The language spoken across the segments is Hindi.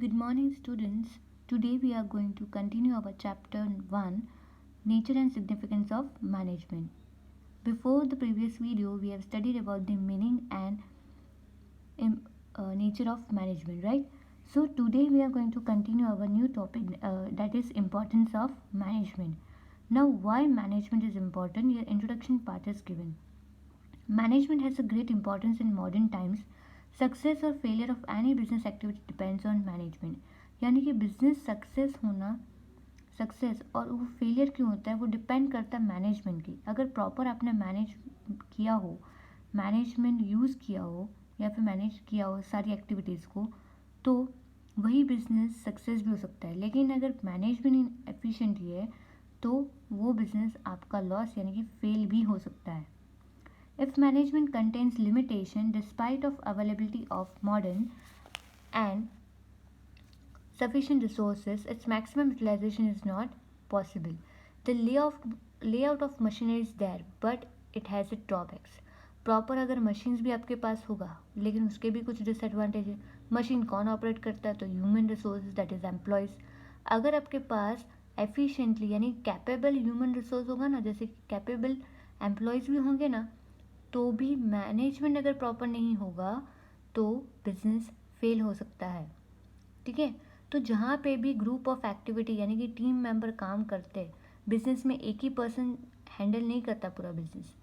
Good morning, students. Today we are going to continue our chapter 1 Nature and Significance of Management. Before the previous video, we have studied about the meaning and nature of management, right? So, today we are going to continue our new topic that is importance of management. Now, why management is important? Your introduction part is given. Management has a great importance in modern times. Success और failure of any business activity depends on management. यानी कि बिजनेस सक्सेस और वो फेलियर क्यों होता है वो डिपेंड करता है मैनेजमेंट की. अगर प्रॉपर आपने मैनेज किया हो, मैनेजमेंट यूज़ किया हो या फिर मैनेज किया हो सारी एक्टिविटीज़ को, तो वही बिजनेस सक्सेस भी हो सकता है. लेकिन अगर मैनेजमेंट एफिशिएंट है तो वो बिजनेस आपका लॉस यानी कि फेल भी हो सकता है. If management contains limitation despite of availability of modern and sufficient resources, its maximum utilization is not possible. The layout of machinery is there, but it has its drawbacks. Proper अगर मशीन्स भी आपके पास होगा लेकिन उसके भी कुछ डिसएडवांटेज है. मशीन कौन ऑपरेट करता है? तो human resource that is employees. अगर आपके पास एफिशिएंटली यानी कैपेबल ह्यूमन रिसोर्स होगा ना, जैसे कैपेबल एम्प्लॉयज़ भी होंगे ना, तो भी मैनेजमेंट अगर प्रॉपर नहीं होगा तो बिजनेस फेल हो सकता है. ठीक है. तो जहाँ पे भी ग्रुप ऑफ एक्टिविटी यानी कि टीम मेंबर काम करते हैं, बिजनेस में एक ही पर्सन हैंडल नहीं करता पूरा बिजनेस.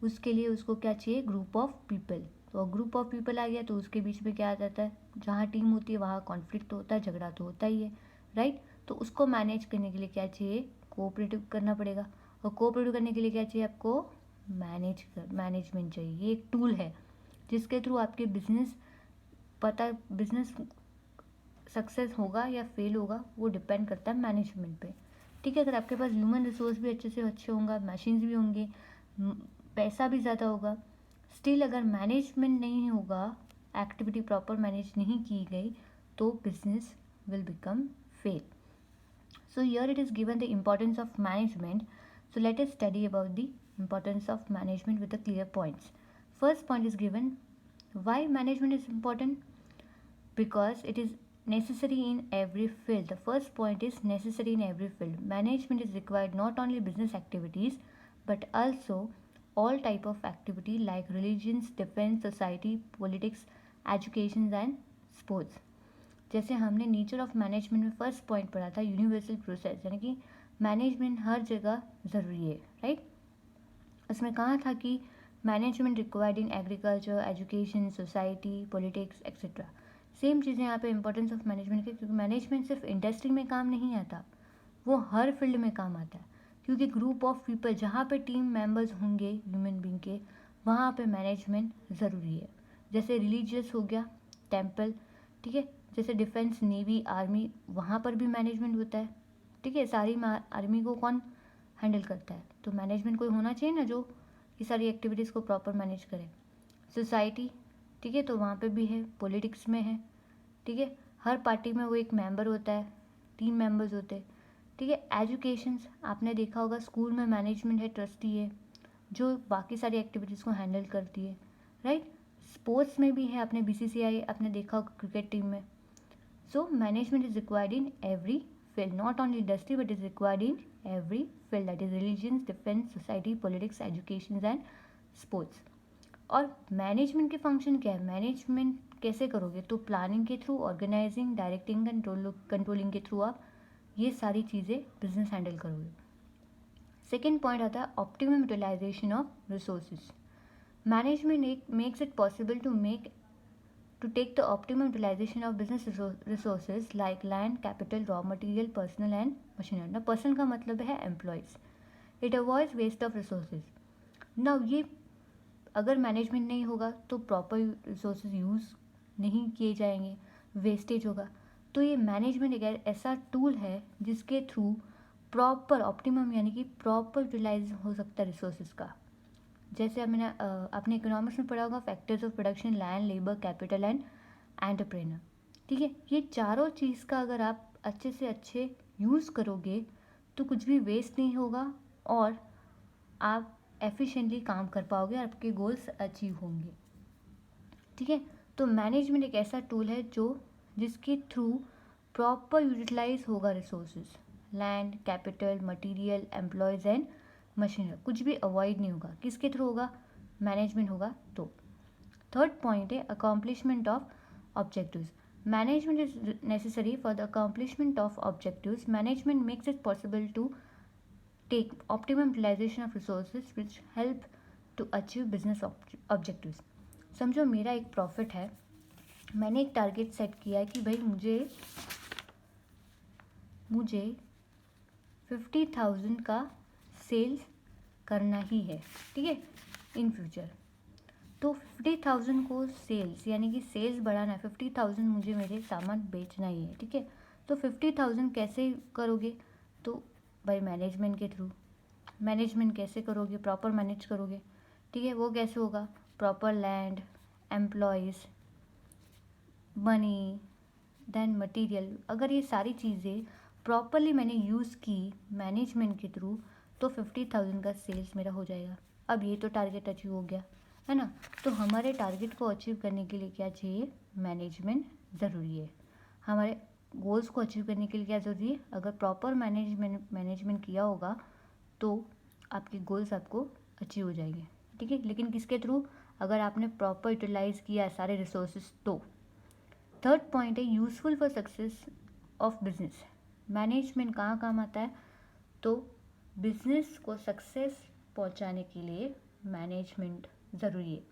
उसके लिए उसको क्या चाहिए? Group of people. तो ग्रुप ऑफ पीपल आ गया तो उसके बीच में क्या आ जाता है? जहाँ टीम होती है वहाँ कॉन्फ्लिक्ट तो होता है, झगड़ा तो होता ही है, राइट. तो उसको मैनेज करने के लिए क्या चाहिए? कोऑपरेटिव करना पड़ेगा. और कोऑपरेटिव करने के लिए क्या चाहिए आपको? मैनेजमेंट चाहिए. ये एक टूल है जिसके थ्रू आपके बिजनेस सक्सेस होगा या फेल होगा वो डिपेंड करता है मैनेजमेंट पे. ठीक है. अगर आपके पास ह्यूमन रिसोर्स भी अच्छे होंगे, मशीन्स भी होंगे, पैसा भी ज़्यादा होगा, स्टिल अगर मैनेजमेंट नहीं होगा, एक्टिविटी प्रॉपर मैनेज नहीं की गई, तो business will become fail. So here it is given the importance of management. So let us study about the importance of management with the clear points. First point is given, why management is important? Because it is necessary in every field. The first point is necessary in every field. Management is required not only business activities but also all type of activity like religions, defense, society, politics, education and sports. जैसे हमने नेचर ऑफ मैनेजमेंट में फर्स्ट पॉइंट पढ़ा था, यूनिवर्सल प्रोसेस, यानी कि मैनेजमेंट हर जगह ज़रूरी है, राइट. उसमें कहा था कि management required in agriculture, education, society, politics etcetera. Same चीज़ें यहाँ पे इंपॉर्टेंस ऑफ मैनेजमेंट की, क्योंकि मैनेजमेंट सिर्फ इंडस्ट्री में काम नहीं आता, वो हर फील्ड में काम आता है. क्योंकि ग्रुप ऑफ पीपल, जहाँ पे टीम मेंबर्स होंगे ह्यूमन बींग के, वहाँ पे मैनेजमेंट ज़रूरी है. जैसे रिलीजियस हो गया, टेम्पल, ठीक है. जैसे डिफेंस, नेवी, आर्मी, वहाँ पर भी मैनेजमेंट होता है. ठीक है. सारी आर्मी को कौन हैंडल करता है? तो मैनेजमेंट कोई होना चाहिए ना जो ये सारी एक्टिविटीज़ को प्रॉपर मैनेज करे. सोसाइटी, ठीक है, तो वहाँ पे भी है. पॉलिटिक्स में है, ठीक है, हर पार्टी में वो एक मेंबर होता है, 3 मेंबर्स होते हैं. ठीक है. एजुकेशंस, आपने देखा होगा स्कूल में मैनेजमेंट है, ट्रस्टी है जो बाकी सारी एक्टिविटीज़ को हैंडल करती है, राइट. स्पोर्ट्स में भी है, आपने BCCI आपने देखा होगा क्रिकेट टीम में. So management is required in every field, not only industry but is required in every field, that is religions, defense, society, politics, education and sports. और मैनेजमेंट के फंक्शन क्या है? मैनेजमेंट कैसे करोगे? तो प्लानिंग के थ्रू, ऑर्गेनाइजिंग, डायरेक्टिंग, कंट्रोलिंग के थ्रू आप ये सारी चीज़ें बिजनेस हैंडल करोगे. सेकेंड पॉइंट आता है optimum utilization of resources. Management makes it possible to take the optimum utilization of business resources like land, capital, raw material, personal and machinery. Now person का मतलब है employees. It avoids waste of resources. Now ये अगर मैनेजमेंट नहीं होगा तो प्रॉपर रिसोर्सेज यूज़ नहीं किए जाएंगे, वेस्टेज होगा. तो ये मैनेजमेंट एक ऐसा टूल है जिसके थ्रू प्रॉपर ऑप्टिमम यानी कि प्रॉपर यूटिलाइज हो सकता है रिसोर्सेज का. जैसे आपने इकोनॉमिक्स में पढ़ा होगा, factors of production, land, labour, capital and entrepreneur. ठीक है. ये चारों चीज़ का अगर आप अच्छे से अच्छे यूज़ करोगे तो कुछ भी वेस्ट नहीं होगा और आप एफिशिएंटली काम कर पाओगे और आपके गोल्स अचीव होंगे. ठीक है. तो मैनेजमेंट एक ऐसा टूल है जिसके थ्रू प्रॉपर यूटिलाइज होगा resources, land, capital, material, employees and machinery, कुछ भी अवॉइड नहीं होगा। किसके थ्रू होगा? मैनेजमेंट होगा तो। थर्ड पॉइंट है accomplishment of objectives. Management is necessary for the accomplishment of objectives. Management makes it possible to take optimum utilization of resources which help to achieve business objectives। समझो मेरा एक प्रॉफिट है, मैंने एक टारगेट सेट किया है कि भाई मुझे 50,000 का सेल्स करना ही है, ठीक है, इन फ्यूचर। तो 50,000 को सेल्स यानी कि सेल्स बढ़ाना है, 50,000 मुझे मेरे सामान बेचना ही है, ठीक है। तो 50,000 कैसे करोगे? तो बाय मैनेजमेंट के थ्रू। मैनेजमेंट कैसे करोगे? प्रॉपर मैनेज करोगे, ठीक है। वो कैसे होगा? Proper land, employees, money, then material. अगर ये सारी चीज़ें प्रॉपरली मैंने यूज़ की मैनेजमेंट के थ्रू तो 50,000 का सेल्स मेरा हो जाएगा। अब ये तो टारगेट अचीव हो गया है ना। तो हमारे टारगेट को अचीव करने के लिए क्या चाहिए? मैनेजमेंट ज़रूरी है। हमारे गोल्स को अचीव करने के लिए क्या ज़रूरी है? अगर प्रॉपर मैनेजमेंट किया होगा तो आपके गोल्स आपको अचीव हो जाएंगे, ठीक है। लेकिन किसके थ्रू? अगर आपने प्रॉपर यूटिलाइज किया सारे रिसोर्सेज तो। थर्ड पॉइंट है useful for success of business. Management कहाँ काम आता है? तो बिजनेस को सक्सेस पहुँचाने के लिए मैनेजमेंट ज़रूरी है।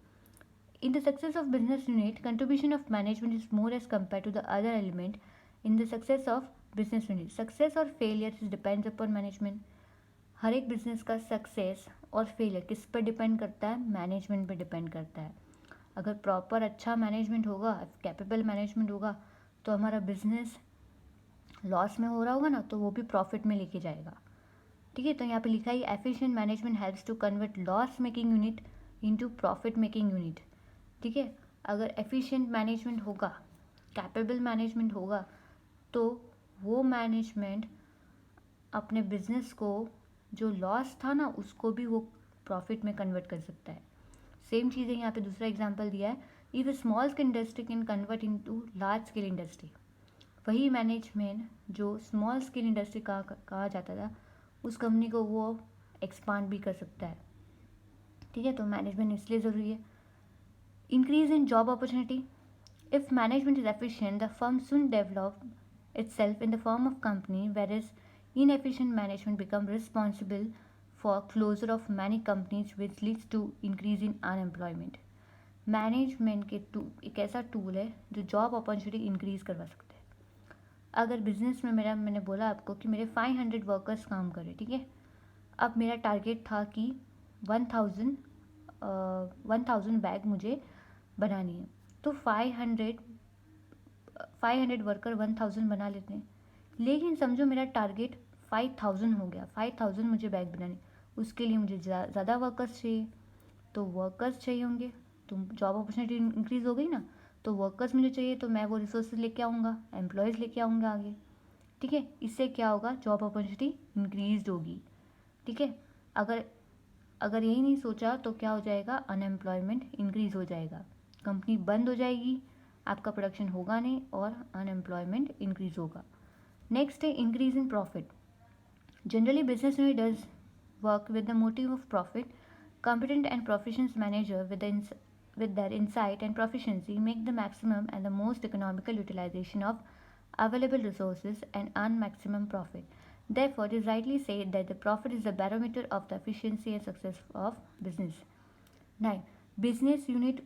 In the success of business unit, contribution of management is more as compared to the other element in the success of business unit. Success or failure depends upon management. हर एक बिजनेस का सक्सेस और फेलियर किस पर डिपेंड करता है? मैनेजमेंट पर डिपेंड करता है। अगर प्रॉपर अच्छा मैनेजमेंट होगा, कैपेबल मैनेजमेंट होगा तो हमारा बिजनेस लॉस में हो रहा होगा ना तो वो भी प्रॉफिट में लेके जाएगा, ठीक है। तो यहाँ पे लिखा है efficient management helps to convert loss making unit into profit making unit, ठीक है। अगर एफिशिएंट मैनेजमेंट होगा, कैपेबल मैनेजमेंट होगा तो वो मैनेजमेंट अपने बिजनेस को जो लॉस था ना उसको भी वो प्रॉफिट में कन्वर्ट कर सकता है। सेम चीज़ें यहाँ पे दूसरा एग्जांपल दिया है, if A small scale industry can convert into large scale industry. वही मैनेजमेंट जो स्मॉल स्केल इंडस्ट्री कहा जाता था उस कंपनी को वो एक्सपांड भी कर सकता है, ठीक है। तो मैनेजमेंट इसलिए ज़रूरी है। Increase in job opportunity. If management is efficient the firm soon develop itself in the form of company, whereas inefficient management become responsible for closure of many companies which leads to increase in unemployment। Management के एक ऐसा टूल है जो जॉब अपॉर्चुनिटी इंक्रीज करवा सकता है। अगर बिजनेस में मैंने बोला आपको कि मेरे 500 वर्कर्स काम करें, ठीक है। अब मेरा टारगेट था कि 1000 बैग मुझे बनानी है, तो 500 वर्कर 1000 बना लेते हैं। लेकिन समझो मेरा टारगेट 5000 हो गया, 5000 मुझे बैग बनाने, उसके लिए मुझे ज़्यादा वर्कर्स चाहिए, तो वर्कर्स चाहिए होंगे तो जॉब अपॉर्चुनिटी इंक्रीज़ हो गई ना। तो वर्कर्स मुझे चाहिए तो मैं वो रिसोर्सेज लेके आऊँगा, एम्प्लॉयज़ लेके आऊँगा आगे, ठीक है। इससे क्या होगा? जॉब अपॉर्चुनिटी इंक्रीज होगी, ठीक है। अगर यही नहीं सोचा तो क्या हो जाएगा? अनएम्प्लॉयमेंट इंक्रीज हो जाएगा, कंपनी बंद हो जाएगी, आपका प्रोडक्शन होगा नहीं और अनएम्प्लॉयमेंट इंक्रीज होगा। नेक्स्ट है increase in profit. Generally business unit does work with the motive of profit. Competent and proficient manager with their insight and proficiency make the maximum and the most economical utilization of available resources and earn maximum profit. Therefore, it is rightly said that the profit is the barometer of the efficiency and success of business. Now, business unit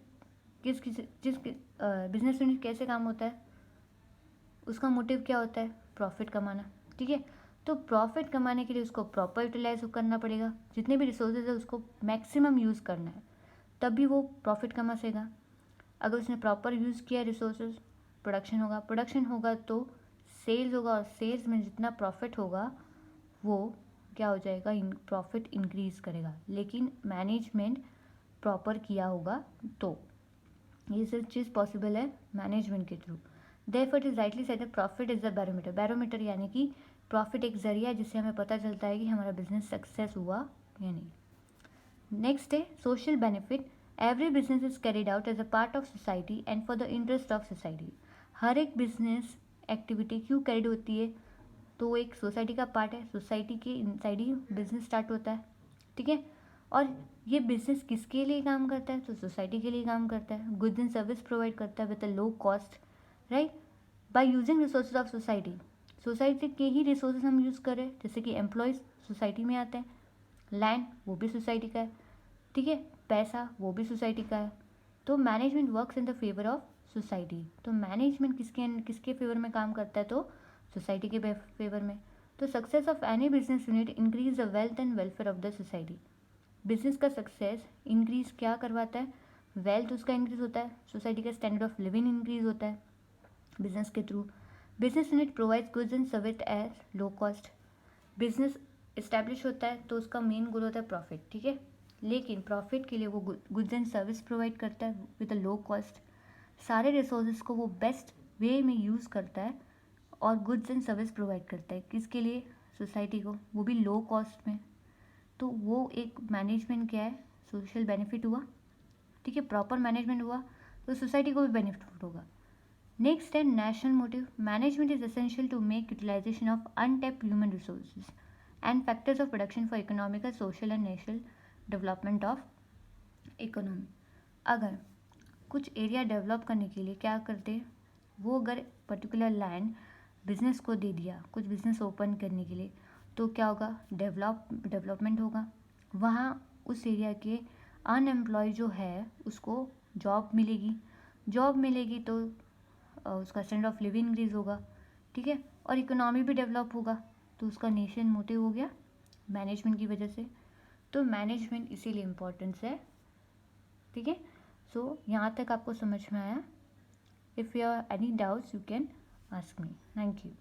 business unit कैसे काम होता है? उसका मोटिव क्या होता है? प्रॉफिट कमाना, ठीक है। तो प्रॉफिट कमाने के लिए उसको प्रॉपर यूटिलाइज करना पड़ेगा, जितने भी रिसोर्सेज है उसको मैक्सिमम यूज़ करना है, तभी वो प्रॉफिट कमा सकेगा। अगर उसने प्रॉपर यूज़ किया रिसोर्सेज, प्रोडक्शन होगा तो सेल्स होगा, और सेल्स में जितना प्रॉफिट होगा वो क्या हो जाएगा? प्रॉफिट इंक्रीज करेगा। लेकिन मैनेजमेंट प्रॉपर किया होगा तो ये सब चीज़ पॉसिबल है मैनेजमेंट के through. Therefore, it is rightly said that profit is the barometer. Barometer यानी कि प्रॉफिट एक जरिया है जिससे हमें पता चलता है कि हमारा बिजनेस सक्सेस हुआ या नहीं। नेक्स्ट है social benefit. Every business is carried out as a part of society and for the interest of society. हर एक बिजनेस एक्टिविटी क्यों कैरिड होती है, तो वो एक सोसाइटी का पार्ट है, सोसाइटी के इनसाइड ही बिजनेस स्टार्ट होता है, ठीक है। और ये बिजनेस किसके लिए काम करता है, तो सोसाइटी के लिए काम करता है, गुड्स एंड सर्विस प्रोवाइड करता है with a low cost, right, by using resources of society. Society के ही रिसोर्सेज हम यूज़ कर रहे हैं, जैसे कि एम्प्लॉयज़ सोसाइटी में आते हैं, लैंड वो भी सोसाइटी का है, ठीक है, पैसा वो भी सोसाइटी का है। तो management works in the favour of society. तो मैनेजमेंट किसके फेवर में काम करता है, तो सोसाइटी के फेवर में। तो success of any business unit increase the wealth and welfare of the society. Business का सक्सेस इंक्रीज क्या करवाता है, वेल्थ उसका इंक्रीज होता है, सोसाइटी का स्टैंडर्ड ऑफ लिविंग इंक्रीज होता है बिजनेस के through. Business unit provides goods and service at low cost. Business establish होता है तो उसका मेन गोल होता है प्रॉफिट, ठीक है, लेकिन प्रॉफिट के लिए वो गुड्स एंड सर्विस प्रोवाइड करता है विद अ लो कॉस्ट। सारे रिसोर्सेज को वो बेस्ट वे में यूज़ करता है और गुड्स एंड सर्विस प्रोवाइड करता है, किसके लिए, सोसाइटी को, वो भी लो कॉस्ट में। तो वो एक मैनेजमेंट क्या है, सोशल बेनिफिट हुआ, ठीक है, प्रॉपर मैनेजमेंट हुआ तो सोसाइटी को भी बेनिफिट होगा। नेक्स्ट है national motive. Management is essential to make utilization of untapped human resources and factors of production for economical, social and national development of economy. अगर कुछ एरिया डेवलप करने के लिए क्या करते, वो अगर पर्टिकुलर लैंड बिजनेस को दे दिया कुछ बिजनेस ओपन करने के लिए, तो क्या होगा, डेवलपमेंट होगा, वहाँ उस एरिया के अनएम्प्लॉय जो है उसको जॉब मिलेगी, जॉब मिलेगी तो उसका स्टैंडर्ड ऑफ लिविंग इंक्रीज होगा, ठीक है, और इकोनॉमी भी डेवलप होगा, तो उसका नेशन मोटिव हो गया मैनेजमेंट की वजह से। तो मैनेजमेंट इसीलिए इम्पोर्टेंस है, ठीक है। सो यहाँ तक आपको समझ में आया? If you have any doubts you can ask me. Thank you.